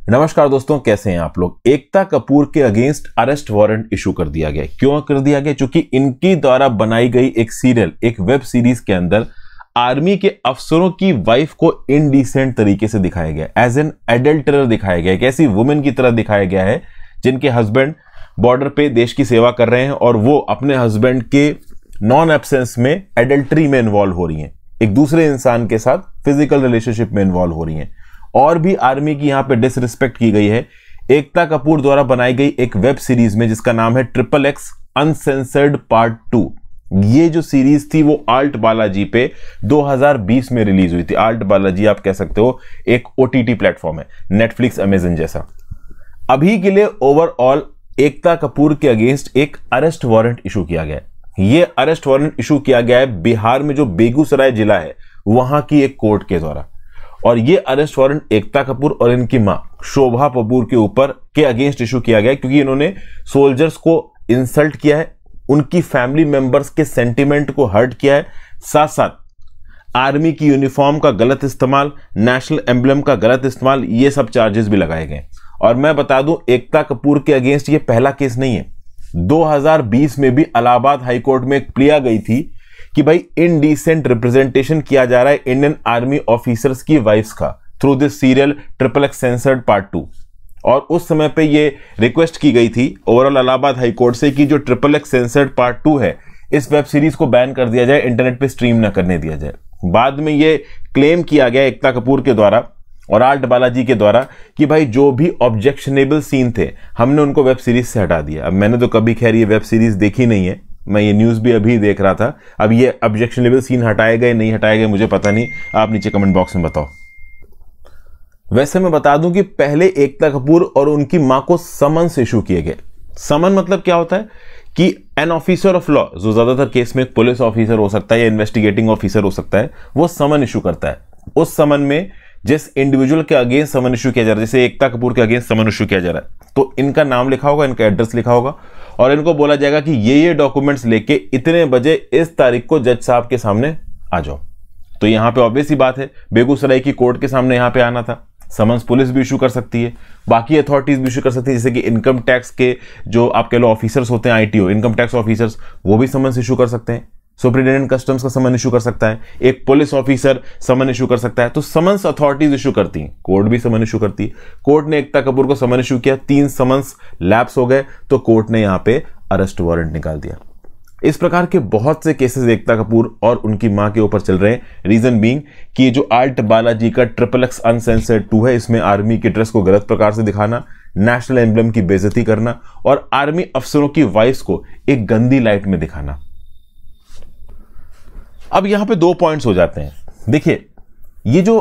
नमस्कार दोस्तों, कैसे हैं आप लोग। एकता कपूर के अगेंस्ट अरेस्ट वारंट इशू कर दिया गया। क्यों कर दिया गया? क्योंकि इनकी द्वारा बनाई गई एक सीरियल, एक वेब सीरीज के अंदर आर्मी के अफसरों की वाइफ को इनडिसेंट तरीके से दिखाया गया, एज एन एडल्टरर दिखाया गया, एक ऐसी वुमेन की तरह दिखाया गया है जिनके हस्बैंड बॉर्डर पे देश की सेवा कर रहे हैं और वो अपने हस्बैंड के नॉन एब्सेंस में एडल्टरी में इन्वॉल्व हो रही हैं, एक दूसरे इंसान के साथ फिजिकल रिलेशनशिप में इन्वॉल्व हो रही हैं। और भी आर्मी की यहां पे डिसरिस्पेक्ट की गई है। एकता कपूर द्वारा बनाई गई एक वेब सीरीज में जिसका नाम है XXX अनसेंसर्ड पार्ट 2। ये जो सीरीज थी वो आल्ट बालाजी पे 2020 में रिलीज हुई थी। आल्ट बालाजी आप कह सकते हो एक OTT प्लेटफॉर्म है, नेटफ्लिक्स, अमेजन जैसा। अभी के लिए ओवरऑल एकता कपूर के अगेंस्ट एक अरेस्ट वारंट इशू किया गया है। ये अरेस्ट वारंट इशू किया गया है बिहार में जो बेगूसराय जिला है वहां की एक कोर्ट के द्वारा। और ये अरेस्ट वारंट एकता कपूर और इनकी मां शोभा कपूर के ऊपर के अगेंस्ट इशू किया गया क्योंकि इन्होंने सोल्जर्स को इंसल्ट किया है, उनकी फैमिली मेंबर्स के सेंटिमेंट को हर्ट किया है, साथ साथ आर्मी की यूनिफॉर्म का गलत इस्तेमाल, नेशनल एम्ब्लम का गलत इस्तेमाल, ये सब चार्जेस भी लगाए गए। और मैं बता दूं, एकता कपूर के अगेंस्ट ये पहला केस नहीं है। 2020 में भी इलाहाबाद हाईकोर्ट में एक प्लिया गई थी कि भाई इनडिसेंट रिप्रेजेंटेशन किया जा रहा है इंडियन आर्मी ऑफिसर्स की वाइफ्स का through this serial XXX censored part 2। और उस समय पे ये रिक्वेस्ट की गई थी ओवरऑल इलाहाबाद हाईकोर्ट से कि जो XXX सेंसर्ड पार्ट 2 है इस वेब सीरीज को बैन कर दिया जाए, इंटरनेट पे स्ट्रीम न करने दिया जाए। बाद में ये क्लेम किया गया एकता कपूर के द्वारा और आल्ट बालाजी के द्वारा कि भाई जो भी ऑब्जेक्शनेबल सीन थे हमने उनको वेब सीरीज से हटा दिया। अब मैंने तो कभी खैर ये वेब सीरीज देखी नहीं है, मैं ये न्यूज़ भी अभी देख रहा था। अब ये ऑब्जेक्शनेबल सीन हटाए गए नहीं हटाए गए मुझे पता नहीं, आप नीचे कमेंट बॉक्स में बताओ। वैसे मैं बता दूं कि पहले एकता कपूर और उनकी मां को समन्स इशू किए गए। समन मतलब क्या होता है कि एन ऑफिसर ऑफ लॉ, जो ज्यादातर केस में पुलिस ऑफिसर हो सकता है या इन्वेस्टिगेटिंग ऑफिसर हो सकता है, वो समन इशू करता है। उस समन में जिस इंडिविजुअल के अगेंस्ट समन इशू किया जा रहा है, जैसे एकता कपूर के अगेंस्ट समन इशू किया जा रहा है, तो इनका नाम लिखा होगा, इनका एड्रेस लिखा होगा और इनको बोला जाएगा कि ये डॉक्यूमेंट्स लेके इतने बजे इस तारीख को जज साहब के सामने आ जाओ। तो यहां पे ऑब्वियस ही बात है, बेगूसराय की कोर्ट के सामने यहां पे आना था। समन्स पुलिस भी इशू कर सकती है, बाकी अथॉरिटीज भी इशू कर सकती है, जैसे कि इनकम टैक्स के जो आप कह लो ऑफिसर्स होते हैं, ITO इनकम टैक्स ऑफिसर्स, वो भी समन्स इशू कर सकते हैं। सुप्रिंटेंडेंट कस्टम्स का समन इशू कर सकता है, एक पुलिस ऑफिसर समन इशू कर सकता है। तो समन्स अथॉरिटीज इशू करती हैं, कोर्ट भी समन इशू करती है। कोर्ट ने एकता कपूर को समन इशू किया, 3 समन्स लैप्स हो गए तो कोर्ट ने यहां पे अरेस्ट वारंट निकाल दिया। इस प्रकार के बहुत से केसेस एकता कपूर और उनकी मां के ऊपर चल रहे हैं। रीजन बीइंग कि जो आल्ट बालाजी का XXX अनसेंसर्ड 2 है, इसमें आर्मी की ड्रेस को गलत प्रकार से दिखाना, नेशनल एम्ब्लम की बेइज्जती करना और आर्मी अफसरों की वाइफ्स को एक गंदी लाइट में दिखाना। अब यहां पे 2 पॉइंट्स हो जाते हैं। देखिए, ये जो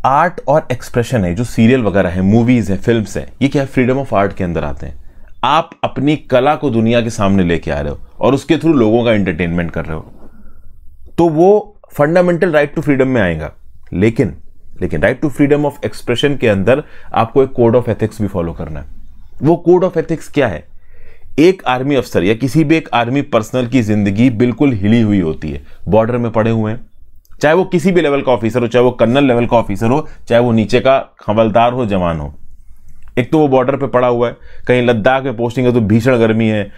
आर्ट और एक्सप्रेशन है, जो सीरियल वगैरह है, मूवीज है, फिल्म्स है, ये क्या है, फ्रीडम ऑफ आर्ट के अंदर आते हैं। आप अपनी कला को दुनिया के सामने लेके आ रहे हो और उसके थ्रू लोगों का एंटरटेनमेंट कर रहे हो, तो वो फंडामेंटल राइट टू फ्रीडम में आएगा। लेकिन right to freedom of expression के अंदर आपको एक कोड ऑफ एथिक्स भी फॉलो करना है। वो कोड ऑफ एथिक्स क्या है? एक आर्मी अफसर या किसी भी एक आर्मी पर्सनल की जिंदगी बिल्कुल हिली हुई होती है, बॉर्डर में पड़े हुए हैं, चाहे वो किसी भी लेवल का ऑफिसर हो, चाहे वो कर्नल लेवल का ऑफिसर हो, चाहे वो नीचे का हवलदार हो, जवान हो। एक तो वो बॉर्डर पे पड़ा हुआ है, कहीं लद्दाख में पोस्टिंग है तो भीषण गर्मी है,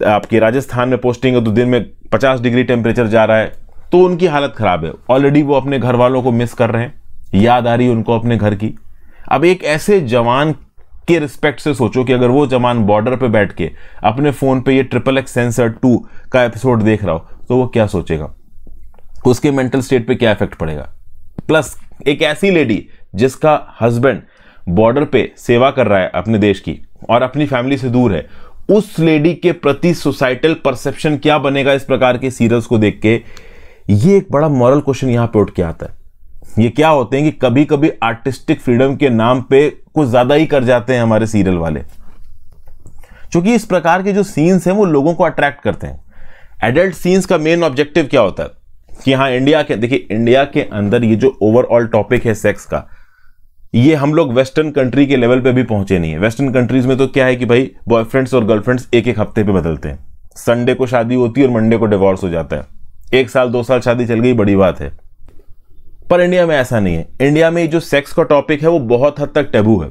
आपके राजस्थान में पोस्टिंग है तो दिन में 50 डिग्री टेम्परेचर जा रहा है, तो उनकी हालत खराब है। ऑलरेडी वो अपने घर वालों को मिस कर रहे हैं, याद आ रही है उनको अपने घर की। अब एक ऐसे जवान के रिस्पेक्ट से सोचो कि अगर वो जवान बॉर्डर पे बैठ के अपने फोन पे ये XXX सेंसर्ड 2 का एपिसोड देख रहा हो तो वो क्या सोचेगा, उसके मेंटल स्टेट पे क्या इफेक्ट पड़ेगा। प्लस एक ऐसी लेडी जिसका हस्बैंड बॉर्डर पे सेवा कर रहा है अपने देश की और अपनी फैमिली से दूर है, उस लेडी के प्रति सोसाइटल परसेप्शन क्या बनेगा इस प्रकार के सीरियल्स को देख के। ये एक बड़ा मॉरल क्वेश्चन यहां पे उठ के आता है। ये क्या होते हैं कि कभी कभी आर्टिस्टिक फ्रीडम के नाम पे कुछ ज्यादा ही कर जाते हैं हमारे सीरियल वाले, क्योंकि इस प्रकार के जो सीन्स हैं वो लोगों को अट्रैक्ट करते हैं। एडल्ट सीन्स का मेन ऑब्जेक्टिव क्या होता है कि हाँ, इंडिया के, देखिए इंडिया के अंदर ये जो ओवरऑल टॉपिक है सेक्स का, ये हम लोग वेस्टर्न कंट्री के लेवल पे भी पहुंचे नहीं है। वेस्टर्न कंट्रीज में तो क्या है कि भाई बॉयफ्रेंड्स और गर्लफ्रेंड्स एक हफ्ते पे बदलते हैं, संडे को शादी होती है और मंडे को डिवोर्स हो जाता है। 1 साल 2 साल शादी चल गई, बड़ी बात है। पर इंडिया में ऐसा नहीं है। इंडिया में जो सेक्स का टॉपिक है वो बहुत हद तक टैबू है।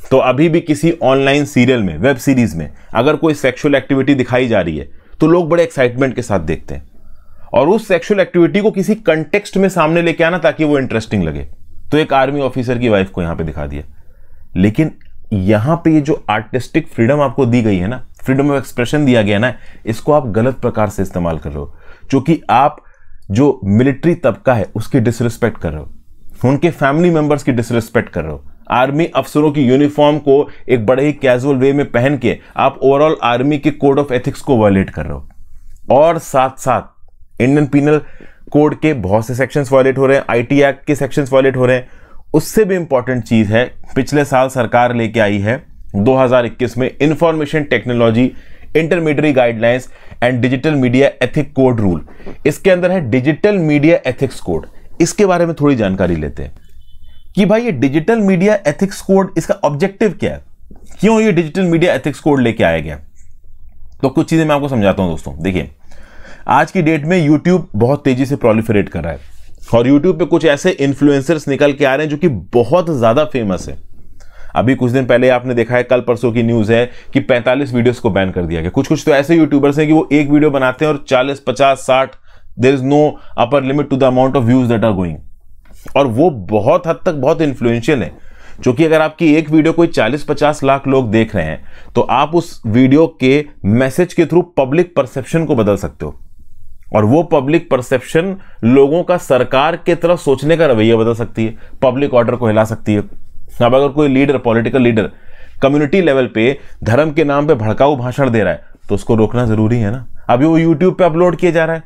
तो अभी भी किसी ऑनलाइन सीरियल में, वेब सीरीज में अगर कोई सेक्सुअल एक्टिविटी दिखाई जा रही है तो लोग बड़े एक्साइटमेंट के साथ देखते हैं, और उस सेक्सुअल एक्टिविटी को किसी कंटेक्स्ट में सामने लेके आना ताकि वो इंटरेस्टिंग लगे। तो एक आर्मी ऑफिसर की वाइफ को यहां पे दिखा दिया, लेकिन यहां पे ये जो आर्टिस्टिक फ्रीडम आपको दी गई है ना, फ्रीडम ऑफ एक्सप्रेशन दिया गया ना, इसको आप गलत प्रकार से इस्तेमाल कर रहे हो, क्योंकि आप जो मिलिट्री तबका है उसकी डिसरिस्पेक्ट कर रहे हो, उनके फैमिली मेंबर्स की डिसरिस्पेक्ट कर रहे हो। आर्मी अफसरों की यूनिफॉर्म को एक बड़े ही कैजुअल वे में पहन के आप ओवरऑल आर्मी के कोड ऑफ एथिक्स को वायलेट कर रहे हो, और साथ साथ इंडियन पीनल कोड के बहुत से सेक्शंस वायलेट हो रहे हैं, आईटी एक्ट के सेक्शंस वायलेट हो रहे हैं। उससे भी इंपॉर्टेंट चीज है, पिछले साल सरकार लेके आई है 2021 में information technology intermediate guidelines and digital media ethic code rule. इसके अंदर है डिजिटल मीडिया एथिक्स कोड। इसके बारे में थोड़ी जानकारी लेते हैं कि भाई ये डिजिटल मीडिया एथिक्स कोड, इसका ऑब्जेक्टिव क्या है, क्यों ये डिजिटल मीडिया एथिक्स कोड लेके आया गया। तो कुछ चीजें मैं आपको समझाता हूं दोस्तों। देखिए, आज की डेट में YouTube बहुत तेजी से प्रोलिफरेट कर रहा है, और YouTube पे कुछ ऐसे इन्फ्लुएंसर्स निकल के आ रहे हैं जो कि बहुत ज्यादा फेमस है। अभी कुछ दिन पहले आपने देखा है, कल परसों की न्यूज है कि 45 वीडियोस को बैन कर दिया गया। कुछ कुछ तो ऐसे यूट्यूबर्स हैं कि वो एक वीडियो बनाते हैं और 40, 50, 60, there is no upper limit to the amount of views that are going, और वो बहुत हद तक बहुत इन्फ्लुएंशियल है। क्योंकि अगर आपकी एक वीडियो कोई 40-50 लाख लोग देख रहे हैं तो आप उस वीडियो के मैसेज के थ्रू पब्लिक परसेप्शन को बदल सकते हो, और वो पब्लिक परसेप्शन लोगों का सरकार के तरफ सोचने का रवैया बदल सकती है, पब्लिक ऑर्डर को हिला सकती है। अब अगर कोई leader, political leader community level पे धर्म के नाम पे भड़काऊ भाषण दे रहा है तो उसको रोकना जरूरी है ना। अभी वो यूट्यूब पे अपलोड किया जा रहा है,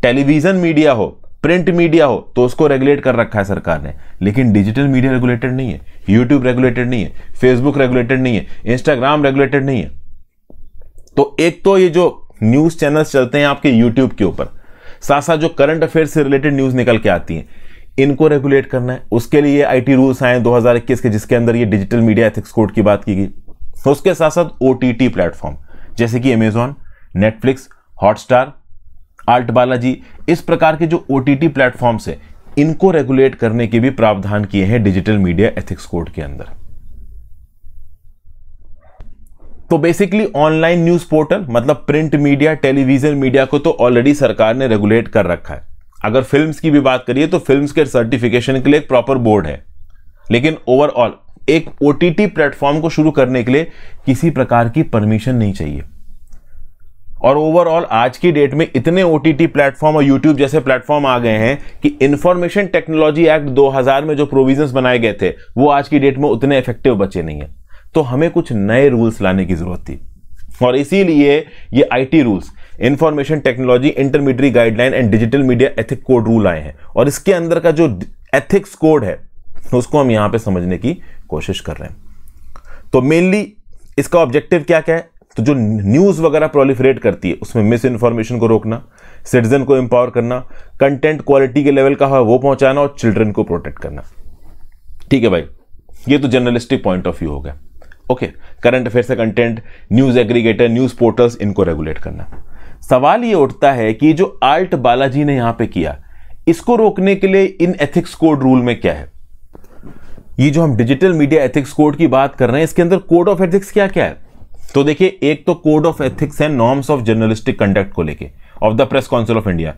टेलीविजन मीडिया हो, प्रिंट मीडिया हो, तो उसको रेगुलेट कर रखा है सरकार ने, लेकिन डिजिटल मीडिया रेगुलेटेड नहीं है, यूट्यूब रेगुलेटेड नहीं है, फेसबुक रेगुलेटेड नहीं है, इंस्टाग्राम रेगुलेटेड नहीं है। तो एक तो ये जो न्यूज चैनल्स चलते हैं आपके यूट्यूब के ऊपर, साथ साथ जो करंट अफेयर से रिलेटेड न्यूज निकल के आती हैं, इनको रेगुलेट करना है। उसके लिए आईटी रूल्स आए 2021 के, जिसके अंदर ये डिजिटल मीडिया एथिक्स कोड की बात की गई। उसके साथ साथ ओटीटी प्लेटफॉर्म जैसे कि Amazon, Netflix, Hotstar, alt Balaji, इस प्रकार के जो ओटीटी प्लेटफॉर्म्स है, इनको रेगुलेट करने के भी प्रावधान किए हैं डिजिटल मीडिया एथिक्स कोड के अंदर। तो बेसिकली ऑनलाइन न्यूज पोर्टल मतलब प्रिंट मीडिया, टेलीविजन मीडिया को तो ऑलरेडी सरकार ने रेगुलेट कर रखा है। अगर फिल्म्स की भी बात करिए तो फिल्म्स के सर्टिफिकेशन के लिए एक प्रॉपर बोर्ड है, लेकिन ओवरऑल एक ओटीटी प्लेटफॉर्म को शुरू करने के लिए किसी प्रकार की परमिशन नहीं चाहिए। और ओवरऑल आज की डेट में इतने ओटीटी प्लेटफॉर्म और यूट्यूब जैसे प्लेटफॉर्म आ गए हैं कि इंफॉर्मेशन टेक्नोलॉजी एक्ट 2000 में जो प्रोविजंस बनाए गए थे वो आज की डेट में उतने इफेक्टिव बचे नहीं है। तो हमें कुछ नए रूल्स लाने की जरूरत थी, और इसीलिए ये IT rules, information technology intermediate guideline and digital media ethic code rule आए हैं, और इसके अंदर का जो एथिक्स कोड है उसको हम यहां पे समझने की कोशिश कर रहे हैं। तो मेनली इसका ऑब्जेक्टिव क्या क्या है, तो जो न्यूज वगैरह प्रोलिफरेट करती है उसमें मिस इन्फॉर्मेशन को रोकना, सिटीजन को एम्पावर करना, कंटेंट क्वालिटी के लेवल का है वो पहुंचाना, और चिल्ड्रन को प्रोटेक्ट करना। ठीक है भाई, ये तो जर्नलिस्टिक पॉइंट ऑफ व्यू हो गया। ओके, करंट अफेयर से content, news aggregator, news portals, इनको रेगुलेट करना। सवाल ये उठता है कि जो आल्ट बालाजी ने यहां पे किया, इसको रोकने के लिए इन एथिक्स कोड रूल में क्या है। ये जो हम डिजिटल मीडिया एथिक्स कोड की बात कर रहे हैं, इसके अंदर कोड ऑफ एथिक्स क्या क्या है। तो देखिए, एक तो कोड ऑफ एथिक्स है नॉर्म्स ऑफ जर्नलिस्टिक कंडक्ट को लेके of the press council of India.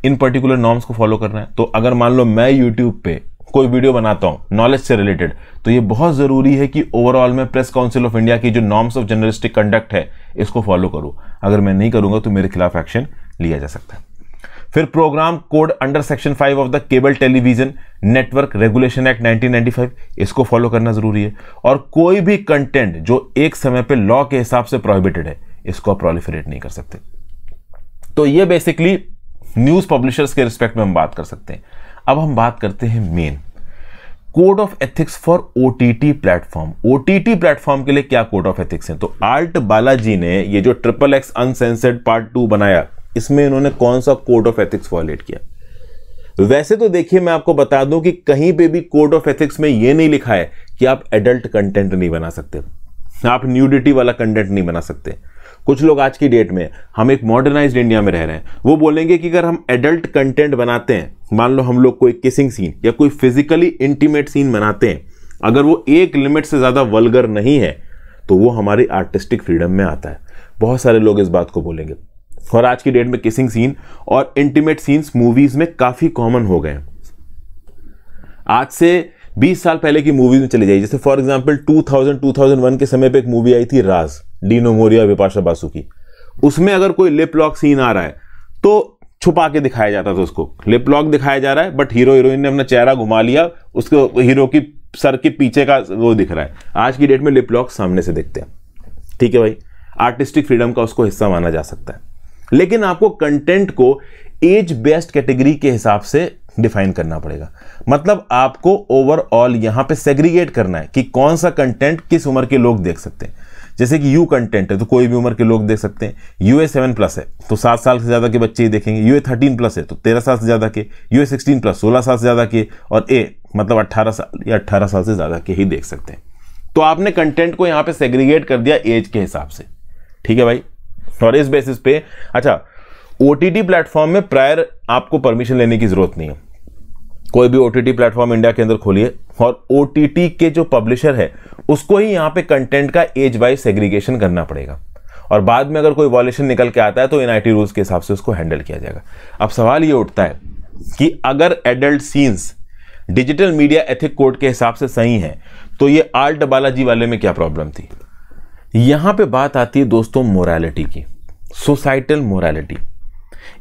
In particular norms को फॉलो करना है। तो अगर मान लो मैं यूट्यूब पे कोई वीडियो बनाता हूं नॉलेज से रिलेटेड, तो ये बहुत जरूरी है कि ओवरऑल में प्रेस काउंसिल ऑफ इंडिया की जो नॉर्म्स ऑफ जर्नलिस्टिक कंडक्ट है इसको फॉलो करूं। अगर मैं नहीं करूंगा तो मेरे खिलाफ एक्शन लिया जा सकता है। फिर programme code under section 5 of the cable television network regulation act 1995, इसको फॉलो करना जरूरी है। और कोई भी कंटेंट जो एक समय पे लॉ के हिसाब से प्रोहिबिटेड है, इसको आप प्रोलिफरेट नहीं कर सकते। तो ये बेसिकली न्यूज पब्लिशर्स के रिस्पेक्ट में हम बात कर सकते हैं। अब हम बात करते हैं main code of ethics for OTT platform. OTT platform के लिए क्या कोड ऑफ एथिक्स है। तो आल्ट बालाजी ने ये जो XXX अनसेंसर्ड पार्ट 2 बनाया, इसमें इन्होंने कौन सा कोड ऑफ एथिक्स वायलेट किया। वैसे तो देखिए, मैं आपको बता दूं कि कहीं पे भी कोड ऑफ एथिक्स में यह नहीं लिखा है कि आप एडल्ट कंटेंट नहीं बना सकते, आप न्यूडिटी वाला कंटेंट नहीं बना सकते। कुछ लोग आज की डेट में, हम एक मॉडर्नाइज्ड इंडिया में रह रहे हैं, वो बोलेंगे कि अगर हम एडल्ट कंटेंट बनाते हैं, मान लो हम लोग कोई किसिंग सीन या कोई फिजिकली इंटीमेट सीन बनाते हैं, अगर वो एक लिमिट से ज्यादा वल्गर नहीं है तो वो हमारी आर्टिस्टिक फ्रीडम में आता है। बहुत सारे लोग इस बात को बोलेंगे। और आज की डेट में किसिंग सीन और इंटीमेट सीन्स मूवीज में काफी कॉमन हो गए हैं। आज से 20 साल पहले की मूवीज में चली जाइए, जैसे फॉर एग्जांपल 2001 के समय पे एक मूवी आई थी राज, डीनो मोरिया बिपाशा बासु की। उसमें अगर कोई लिप लॉक सीन आ रहा है तो छुपा के दिखाया जाता था, उसको लिप लॉक दिखाया जा रहा है बट हीरो हीरोइन ने अपना चेहरा घुमा लिया, उसको हीरो की सर के पीछे का वो दिख रहा है। आज की डेट में लिप लॉक सामने से दिखते हैं। ठीक है भाई, आर्टिस्टिक फ्रीडम का उसको हिस्सा माना जा सकता है, लेकिन आपको कंटेंट को एज बेस्ड कैटेगरी के हिसाब से डिफाइन करना पड़ेगा। मतलब आपको ओवरऑल यहां पे सेग्रीगेट करना है कि कौन सा कंटेंट किस उम्र के लोग देख सकते हैं। जैसे कि यू कंटेंट है तो कोई भी उम्र के लोग देख सकते हैं, यूए 7+ है तो 7 साल से ज्यादा के बच्चे ही देखेंगे, यूए 13+ है तो 13 साल से ज्यादा के, यूए 16+ 16 साल से ज्यादा के, और ए मतलब 18 साल या 18 साल से ज्यादा के ही देख सकते हैं। तो आपने कंटेंट को यहां पे सेग्रीगेट कर दिया एज के हिसाब से। ठीक है भाई, और इस बेसिस पे अच्छा ओटीटी प्लेटफॉर्म में प्रायर आपको परमिशन लेने की जरूरत नहीं है। कोई भी ओटीटी प्लेटफॉर्म इंडिया के अंदर खोलिए और ओटीटी के जो पब्लिशर है उसको ही यहां पे कंटेंट का एज वाइज सेग्रीगेशन करना पड़ेगा, और बाद में अगर कोई वॉल्यूशन निकल के आता है तो एनआईटी रूल्स के हिसाब से उसको हैंडल किया जाएगा। अब सवाल ये उठता है कि अगर adult scenes digital media ethic code के हिसाब से सही है तो ये आल्ट बालाजी वाले में क्या प्रॉब्लम थी। यहां पे बात आती है दोस्तों मोरालिटी की, सोसाइटल मोरालिटी,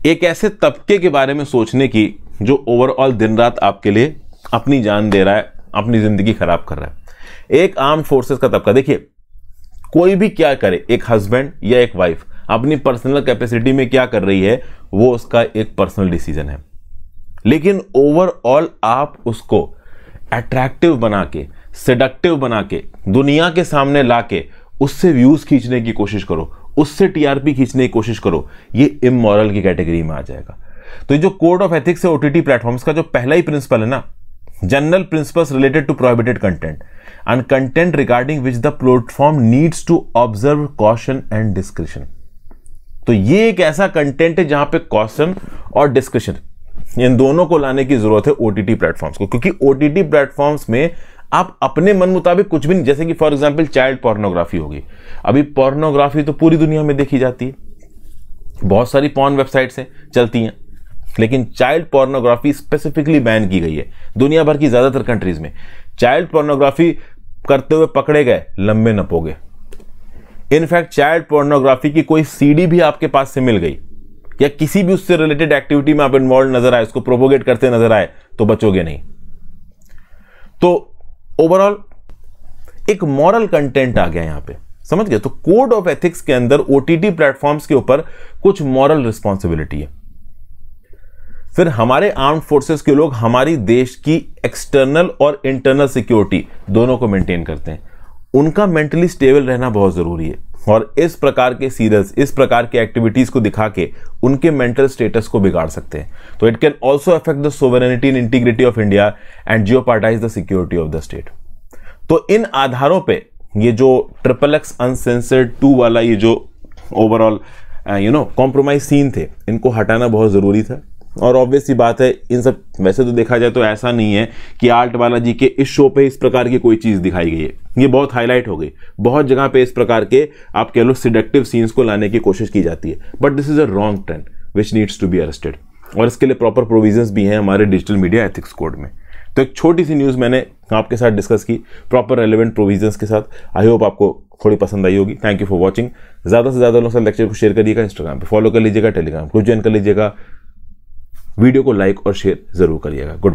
एक ऐसे तबके के बारे में सोचने की जो ओवरऑल दिन रात आपके लिए अपनी जान दे रहा है, अपनी जिंदगी खराब कर रहा है। एक आर्म्ड फोर्सेस का तबका, देखिए कोई भी क्या करे, एक हस्बैंड या एक वाइफ अपनी पर्सनल कैपेसिटी में क्या कर रही है वो उसका एक पर्सनल डिसीजन है, लेकिन ओवरऑल आप उसको अट्रैक्टिव बना के, सेडक्टिव बना के, दुनिया के सामने लाके उससे व्यूज खींचने की कोशिश करो, उससे टीआरपी खींचने की कोशिश करो, ये इमोरल की कैटेगरी में आ जाएगा। तो ये जो कोड ऑफ एथिक्स है ओटीटी प्लेटफॉर्म्स का, जो पहला ही प्रिंसिपल है ना, general principles related to prohibited content and content regarding which the platform needs to observe caution and discretion. तो ये एक ऐसा कंटेंट है जहां पे कॉशन और डिस्क्रिशन इन दोनों को लाने की जरूरत है ओटीटी प्लेटफॉर्म्स को, क्योंकि ओटीटी प्लेटफॉर्म्स में आप अपने मन मुताबिक कुछ भी नहीं, जैसे कि फॉर एग्जांपल चाइल्ड पोर्नोग्राफी होगी। अभी पोर्नोग्राफी तो पूरी दुनिया में देखी जाती है, बहुत सारी पॉर्न वेबसाइट्स हैं चलती हैं, लेकिन चाइल्ड पोर्नोग्राफी स्पेसिफिकली बैन की गई है दुनिया भर की ज्यादातर कंट्रीज में। चाइल्ड पोर्नोग्राफी करते हुए पकड़े गए लंबे नपोगे। इनफैक्ट चाइल्ड पोर्नोग्राफी की कोई सीडी भी आपके पास से मिल गई या किसी भी उससे रिलेटेड एक्टिविटी में आप इन्वॉल्व नजर आए, उसको प्रोपोगेट करते नजर आए तो बचोगे नहीं। तो ओवरऑल एक मॉरल कंटेंट आ गया यहां पे, समझ गए। तो कोड ऑफ एथिक्स के अंदर ओटीटी प्लेटफॉर्म्स के ऊपर कुछ मॉरल रिस्पॉन्सिबिलिटी है। फिर हमारे आर्म्ड फोर्सेस के लोग हमारी देश की एक्सटर्नल और इंटरनल सिक्योरिटी दोनों को मेंटेन करते हैं, उनका मेंटली स्टेबल रहना बहुत जरूरी है, और इस प्रकार के सीरियल्स, इस प्रकार की एक्टिविटीज को दिखा के उनके मेंटल स्टेटस को बिगाड़ सकते हैं। तो it can also affect the sovereignty and integrity of India and jeopardise the security of the state. तो इन आधारों पे ये जो XXX अनसेंसर्ड 2 वाला ये जो ओवरऑल कॉम्प्रोमाइज सीन थे, इनको हटाना बहुत जरूरी था। और ऑब्वियस सी बात है, इन सब वैसे तो देखा जाए तो ऐसा नहीं है कि आल्ट बालाजी के इस शो पे इस प्रकार की कोई चीज दिखाई गई है, ये बहुत हाईलाइट हो गई। बहुत जगह पे इस प्रकार के आप कह लो सिडक्टिव सीन्स को लाने की कोशिश की जाती है, but this is a wrong trend which needs to be arrested, और इसके लिए प्रॉपर प्रोविजंस भी हैं हमारे डिजिटल मीडिया एथिक्स कोड में। तो एक छोटी सी न्यूज मैंने आपके साथ डिस्कस की प्रॉपर रेलेवेंट प्रोविजंस के साथ। आई होप आपको थोड़ी पसंद आई होगी। Thank you for watching. ज्यादा से ज्यादा लोगों से लेक्चर को शेयर करिएगा, इंस्टाग्राम पे फॉलो कर लीजिएगा, टेलीग्राम ग्रुप ज्वाइन कर लीजिएगा, वीडियो को लाइक और शेयर जरूर करिएगा। गुड